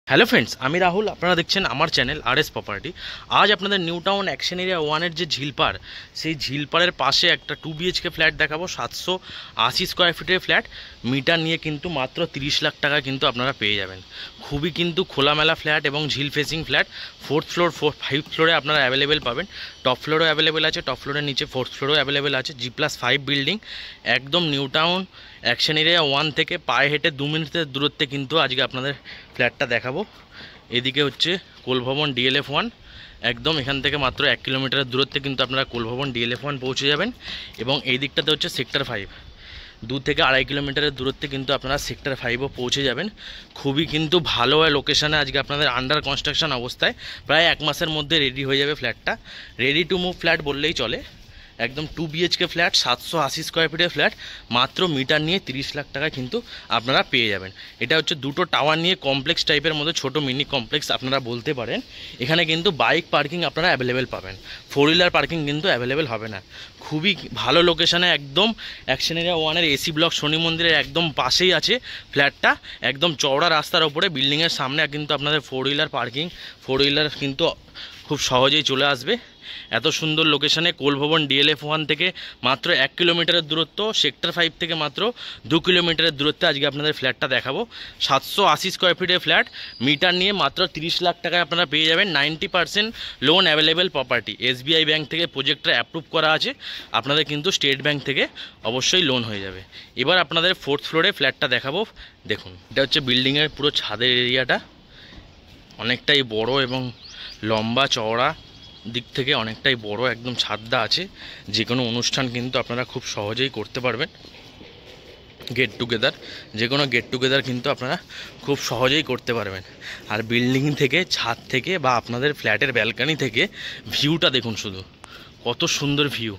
Hello friends, আমি রাহুল। আপনারা দেখছেন আমার চ্যানেল আরএস প্রপার্টি। আজ আপনাদের নিউ টাউন অ্যাকশন এরিয়া ওয়ানের যে ঝিলপাড়, সেই ঝিলপাড়ের পাশে একটা 2 বিএইচকে ফ্ল্যাট দেখাবো। 780 স্কোয়ার ফিটের ফ্ল্যাট, মিটার নিয়ে কিন্তু মাত্র 30 লাখ টাকা কিন্তু আপনারা পেয়ে যাবেন। খুবই কিন্তু খোলামেলা ফ্ল্যাট এবং ঝিল facing flat. 4th floor 5th ফ্লোরে আপনারা অ্যাভেলেবেল পাবেন। টপ ফ্লোরও অ্যাভেলেবেল আছে, টপ ফ্লোরের নিচে 4th ফ্লোরও অ্যাভেলেবেল আছে। G+5 বিল্ডিং, একদম নিউ টাউন অ্যাকশন এরিয়া 1 থেকে পায়ে হেঁটে 2 মিনিটের দূরত্বে কিন্তু আজকে আপনাদের ফ্ল্যাটটা দেখাবো। এদিকে হচ্ছে কোলভবন DLF1, একদম এখান থেকে মাত্র 1 কিলোমিটারের দূরত্বে কিন্তু আপনারা কোলভবন DLF1 পৌঁছে যাবেন। এবং এই দিকটাতে হচ্ছে সেক্টর 5, 2 থেকে 2.5 কিলোমিটারের দূরত্বে কিন্তু আপনারা সেক্টর 5ও পৌঁছে যাবেন। খুবই কিন্তু ভালো লোকেশানে আজকে আপনাদের আন্ডার কনস্ট্রাকশন অবস্থায় প্রায় 1 মাসের মধ্যে রেডি হয়ে যাবে ফ্ল্যাটটা। রেডি টু মুভ ফ্ল্যাট বললেই চলে। একদম 2 বিএইচকে ফ্ল্যাট, 780 স্কোয়ার ফিটের ফ্ল্যাট, মাত্র মিটার নিয়ে 30 লাখ টাকা কিন্তু আপনারা পেয়ে যাবেন। এটা হচ্ছে দুটো টাওয়ার নিয়ে কমপ্লেক্স টাইপের মধ্যে, ছোট মিনি কমপ্লেক্স আপনারা বলতে পারেন। এখানে কিন্তু বাইক পার্কিং আপনারা অ্যাভেলেবেল পাবেন, 4 হুইলার পার্কিং কিন্তু অ্যাভেলেবেল হবে না। খুবই ভালো লোকেশানে, একদম অ্যাকশন এরিয়া 1-এর AC ব্লক শনি মন্দিরের একদম পাশেই আছে ফ্ল্যাটটা। একদম চওড়া রাস্তার ওপরে, বিল্ডিংয়ের সামনে কিন্তু আপনাদের 4 হুইলার পার্কিং, 4 হুইলার কিন্তু খুব সহজেই চলে আসবে। এত সুন্দর লোকেশানে কোলভবন DLF1 থেকে মাত্র 1 কিলোমিটারের দূরত্ব, সেক্টর 5 থেকে মাত্র 2 কিলোমিটারের দূরত্বে আজকে আপনাদের ফ্ল্যাটটা দেখাবো। 780 স্কোয়ার ফিটের ফ্ল্যাট, মিটার নিয়ে মাত্র 30 লাখ টাকায় আপনারা পেয়ে যাবেন। 90% loan available property, SBI bank থেকে প্রজেক্টটা অ্যাপ্রুভ করা আছে। আপনাদের কিন্তু স্টেট ব্যাঙ্ক থেকে অবশ্যই লোন হয়ে যাবে। এবার আপনাদের 4th ফ্লোরে ফ্ল্যাটটা দেখাবো। দেখুন, এটা হচ্ছে বিল্ডিংয়ের পুরো ছাদের এরিয়াটা, অনেকটাই বড় এবং লম্বা চওড়া, দিক থেকে অনেকটাই বড়, একদম ছাদটা আছে। যে কোনো অনুষ্ঠান কিন্তু আপনারা খুব সহজেই করতে পারবেন। গেট টুগেদার, যে কোনো গেট টুগেদার কিন্তু আপনারা খুব সহজেই করতে পারবেন। আর বিল্ডিং থেকে, ছাদ থেকে বা আপনাদের ফ্ল্যাটের ব্যালকনি থেকে ভিউটা দেখুন, শুধু কত সুন্দর ভিউ।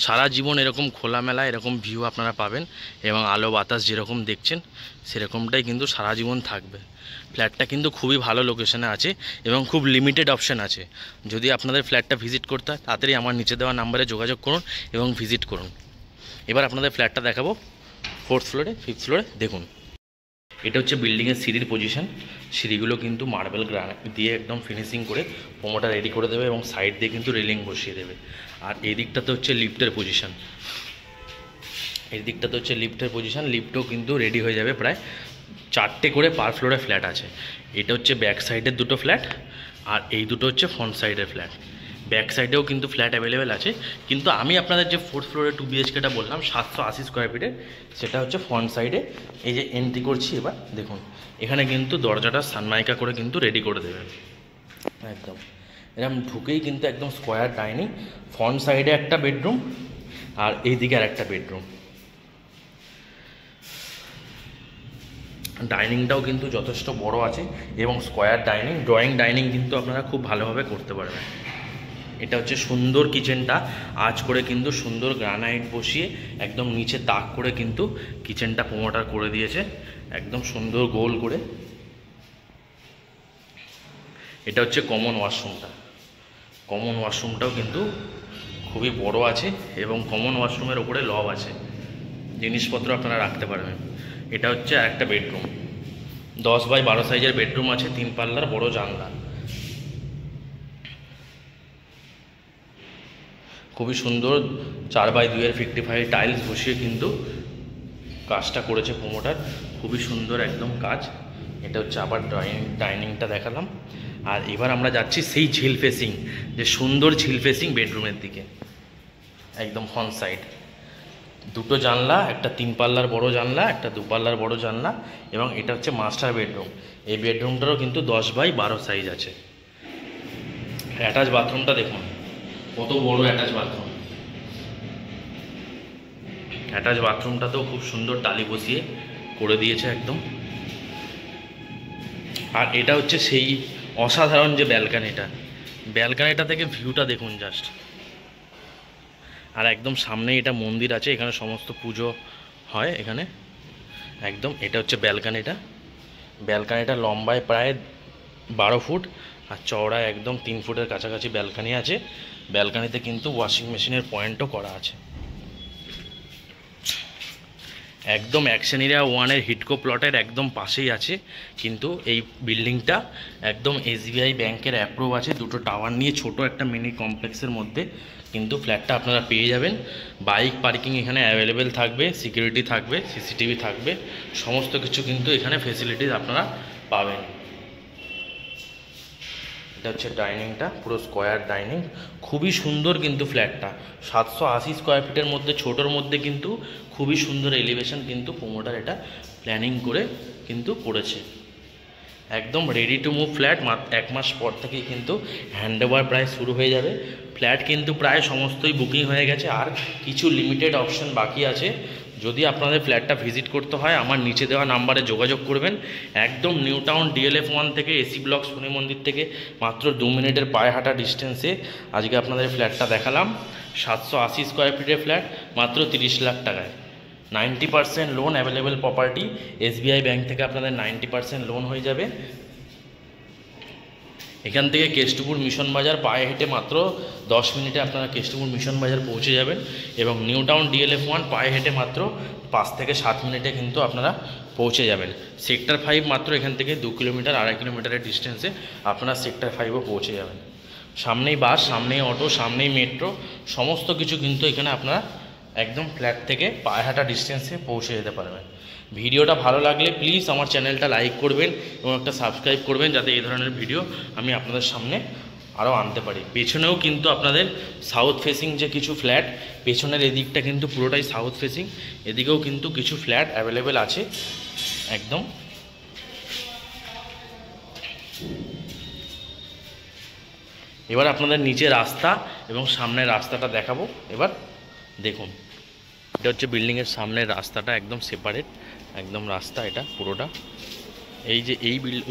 সারা জীবন এরকম খোলামেলা এরকম ভিউ আপনারা পাবেন, এবং আলো বাতাস যেরকম দেখছেন সেরকমটাই কিন্তু সারা জীবন থাকবে। ফ্ল্যাটটা কিন্তু খুবই ভালো লোকেশনে আছে এবং খুব লিমিটেড অপশান আছে। যদি আপনাদের ফ্ল্যাটটা ভিজিট করতে হয়, তাড়াতাড়ি আমার নিচে দেওয়া নাম্বারে যোগাযোগ করুন এবং ভিজিট করুন। এবার আপনাদের ফ্ল্যাটটা দেখাবো 4th ফ্লোরে, 5th ফ্লোরে। দেখুন, এটা হচ্ছে বিল্ডিংয়ের সিঁড়ির পজিশন। সিঁড়িগুলো কিন্তু মার্বেল গ্রানাইট দিয়ে একদম ফিনিশিং করে প্রোমোটার রেডি করে দেবে এবং সাইড দিয়ে কিন্তু রেলিং বসিয়ে দেবে। আর এই দিকটাতে হচ্ছে লিফটের পজিশন, এই দিকটাতে হচ্ছে লিফটের পজিশন। লিফটও কিন্তু রেডি হয়ে যাবে, প্রায় 4টে করে পার ফ্লোরে ফ্ল্যাট আছে। এটা হচ্ছে ব্যাক সাইডের দুটো ফ্ল্যাট, আর এই দুটো হচ্ছে ফ্রন্ট সাইডের ফ্ল্যাট। ব্যাক সাইডেও কিন্তু ফ্ল্যাট অ্যাভেলেবেল আছে, কিন্তু আমি আপনাদের যে 4th ফ্লোরে 2 বিএইচকেটা বললাম 780 স্কোয়ার ফিটের, সেটা হচ্ছে ফ্রন্ট সাইডে। এই যে এন্ট্রি করছি, এবার দেখুন, এখানে কিন্তু দরজাটা সানমাইকা করে কিন্তু রেডি করে দেবেন। একদম এরকম ঢুকেই কিন্তু একদম স্কোয়ার ডাইনিং, ফ্রন্ট সাইডে একটা বেডরুম আর এই দিকে আর একটা বেডরুম। ডাইনিংটাও কিন্তু যথেষ্ট বড় আছে এবং স্কোয়ার ডাইনিং, ড্রয়িং ডাইনিং কিন্তু আপনারা খুব ভালোভাবে করতে পারবেন। এটা হচ্ছে সুন্দর কিচেনটা, আজ করে কিন্তু সুন্দর গ্রানাইট বসিয়ে একদম নিচে দাগ করে কিন্তু কিচেনটা প্রোমোটার করে দিয়েছে, একদম সুন্দর গোল করে। এটা হচ্ছে কমন ওয়াশরুমটা, কমন ওয়াশরুমটাও কিন্তু খুবই বড় আছে এবং কমন ওয়াশরুমের ওপরে লব আছে, জিনিসপত্র আপনারা রাখতে পারবেন। এটা হচ্ছে আরেকটা বেডরুম, 10x12 সাইজের বেডরুম আছে, 3 পাল্লার বড় জানলা। খুবই সুন্দর 4x2-এর 55 টাইলস বসিয়ে কিন্তু কাজটা করেছে প্রোমোটার, খুবই সুন্দর একদম কাজ। এটা হচ্ছে আবার ডাইনিংটা দেখালাম। আর এবার আমরা যাচ্ছি সেই ঝিল ফেসিং, যে সুন্দর ঝিল ফেসিং বেডরুমের দিকে, একদম ফ্রন্ট সাইড। দুটো জানলা, একটা 3 পাল্লার বড় জানলা, একটা 2 পাল্লার বড় জানলা, এবং এটা হচ্ছে মাস্টার বেডরুম। এই বেডরুমটারও কিন্তু 10x12 সাইজ আছে। অ্যাটাচ বাথরুমটা দেখুন, কত বড় অ্যাটাচ বাথরুম। অ্যাটাচ বাথরুমটাতেও খুব সুন্দর টালি বসিয়ে করে দিয়েছে একদম। আর এটা হচ্ছে সেই অসাধারণ যে ব্যালকানিটা, ব্যালকানিটা থেকে ভিউটা দেখুন জাস্ট। আর একদম সামনেই এটা মন্দির আছে, এখানে সমস্ত পুজো হয় এখানে। একদম এটা হচ্ছে ব্যালকানিটা, ব্যালকানিটা লম্বায় প্রায় 12 ফুট আর চওড়ায় একদম 3 ফুটের কাছাকাছি ব্যালকানি আছে। ব্যালকানিতে কিন্তু ওয়াশিং মেশিনের পয়েন্টও করা আছে। একদম অ্যাকশন এরিয়া 1-এর হিডকো প্লটের একদম পাশেই আছে কিন্তু এই বিল্ডিংটা। একদম SBI ব্যাংকের অ্যাপ্রুভ আছে, দুটো টাওয়ার নিয়ে ছোট একটা মিনি কমপ্লেক্সের মধ্যে কিন্তু ফ্ল্যাটটা আপনারা পেয়ে যাবেন। বাইক পার্কিং এখানে অ্যাভেলেবেল থাকবে, সিকিউরিটি থাকবে, CCTV থাকবে, সমস্ত কিছু কিন্তু এখানে ফেসিলিটিস আপনারা পাবেন। এটা হচ্ছে ডাইনিংটা, পুরো স্কোয়ার ডাইনিং, খুবই সুন্দর কিন্তু ফ্ল্যাটটা। 780 স্কোয়ার ফিটের মধ্যে, ছোটোর মধ্যে কিন্তু খুবই সুন্দর এলিভেশন কিন্তু প্রোমোটার এটা প্ল্যানিং করে কিন্তু করেছে। একদম রেডি টু মুভ ফ্ল্যাট। মাত্র 1 মাস পর থেকেই কিন্তু হ্যান্ডওভার প্রায় শুরু হয়ে যাবে। ফ্ল্যাট কিন্তু প্রায় সমস্তই বুকিং হয়ে গেছে, আর কিছু লিমিটেড অপশন বাকি আছে। যদি আপনাদের ফ্ল্যাটটা ভিজিট করতে হয় আমার নিচে দেওয়া নাম্বারে যোগাযোগ করবেন। একদম নিউ টাউন DLF 1 থেকে AC ব্লক শনি মন্দির থেকে মাত্র 2 মিনিটের পায়ে হাঁটা ডিস্টেন্সে আজকে আপনাদের ফ্ল্যাটটা দেখালাম। 780 স্কোয়ার ফিটের ফ্ল্যাট মাত্র 30 লাখ টাকায়। 90% loan available property. SBI bank থেকে আপনাদের 90% লোন হয়ে যাবে। এখান থেকে কেষ্টপুর মিশন বাজার পায়ে হেঁটে মাত্র 10 মিনিটে আপনারা কেষ্টপুর মিশন বাজার পৌঁছে যাবেন, এবং নিউ টাউন DLF 1 পায়ে হেঁটে মাত্র 5 থেকে 7 মিনিটে কিন্তু আপনারা পৌঁছে যাবেন। সেক্টর 5 মাত্র এখান থেকে 2 কিলোমিটার, 2.5 কিলোমিটারের ডিস্টেন্সে আপনারা সেক্টর 5ও পৌঁছে যাবেন। সামনেই বাস, সামনেই অটো, সামনেই মেট্রো, সমস্ত কিছু কিন্তু এখানে আপনারা একদম ফ্ল্যাট থেকে পায়ে হাঁটা ডিস্টেন্সে পৌঁছে যেতে পারবেন। ভিডিওটা ভালো লাগলে প্লিজ আমার চ্যানেলটা লাইক করবেন এবং একটা সাবস্ক্রাইব করবেন, যাতে এই ধরনের ভিডিও আমি আপনাদের সামনে আরও আনতে পারি। পেছনেও কিন্তু আপনাদের সাউথ ফেসিং যে কিছু ফ্ল্যাট, পেছনের এদিকটা কিন্তু পুরোটাই সাউথ ফেসিং, এদিকেও কিন্তু কিছু ফ্ল্যাট অ্যাভেলেবেল আছে একদম। এবার আপনাদের নিচে রাস্তা এবং সামনের রাস্তাটা দেখাবো। এবার দেখুন, এটা হচ্ছে বিল্ডিংয়ের সামনের রাস্তাটা, একদম সেপারেট একদম রাস্তা এটা পুরোটা। এই যে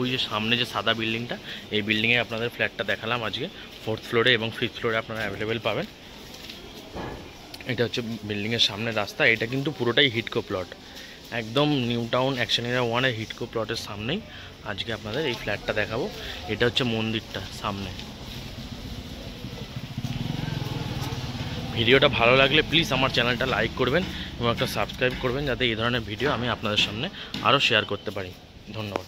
ওই যে সামনে যে সাদা বিল্ডিংটা, এই বিল্ডিংয়ে আপনাদের ফ্ল্যাটটা দেখালাম আজকে। 4th ফ্লোরে এবং 5th ফ্লোরে আপনারা অ্যাভেলেবেল পাবেন। এটা হচ্ছে বিল্ডিংয়ের সামনের রাস্তা। এটা কিন্তু পুরোটাই হিডকো প্লট, একদম নিউ টাউন অ্যাকশন এরিয়া 1-এর হিডকো প্লটের সামনেই আজকে আপনাদের এই ফ্ল্যাটটা দেখাবো। এটা হচ্ছে মন্দিরটা সামনে। ভিডিওটা ভালো লাগলে প্লিজ আমার চ্যানেলটা লাইক করবেন এবং একটা সাবস্ক্রাইব করবেন, যাতে এই ধরনের ভিডিও আমি আপনাদের সামনে আরও শেয়ার করতে পারি। ধন্যবাদ।